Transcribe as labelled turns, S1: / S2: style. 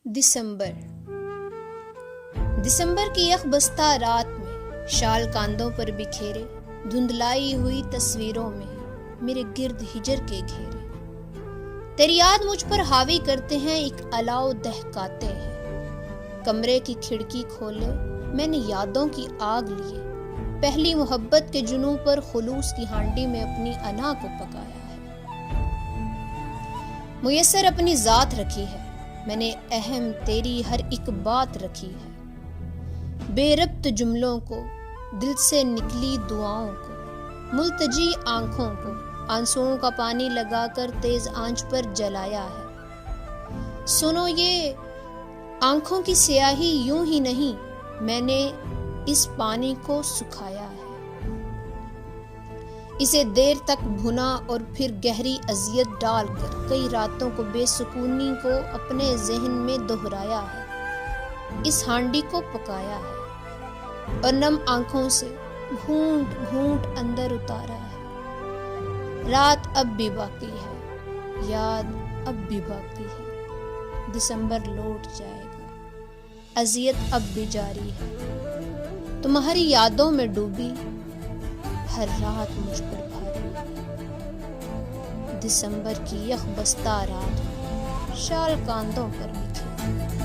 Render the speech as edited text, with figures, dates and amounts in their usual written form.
S1: دسمبر کی یک بستہ رات میں شال کاندھوں پر بکھیرے، دھندلائی ہوئی تصویروں میں میرے گرد ہجر کے گھیرے، تیری یاد مجھ پر حاوی کرتے ہیں، ایک الاؤ دہکاتے ہیں۔ کمرے کی کھڑکی کھولے میں نے یادوں کی آگ لیے، پہلی محبت کے جنوں پر خلوص کی ہانڈی میں اپنی انا کو پکایا ہے۔ میسر اپنی ذات رکھی ہے، میں نے اہم تیری ہر ایک بات رکھی ہے، بے ربط جملوں کو، دل سے نکلی دعاؤں کو، ملتجی آنکھوں کو آنسوؤں کا پانی لگا کر تیز آنچ پر جلایا ہے۔ سنو، یہ آنکھوں کی سیاہی یوں ہی نہیں، میں نے اس پانی کو سکھایا ہے، اسے دیر تک بھنا اور پھر گہری اذیت ڈال کر کئی راتوں کو بے سکونی کو اپنے ذہن میں دہرایا ہے، اس ہانڈی کو پکایا ہے اور نم آنکھوں سے گھونٹ گھونٹ اندر اتارا ہے۔ رات اب بھی باقی ہے، یاد اب بھی باقی ہے، دسمبر لوٹ جائے گا، اذیت اب بھی جاری ہے، تمہاری یادوں میں ڈوبی ہر رات مجھ پر بھاری ہے۔ دسمبر کی یک بستہ رات میں شال کاندھوں پر بکھیرے۔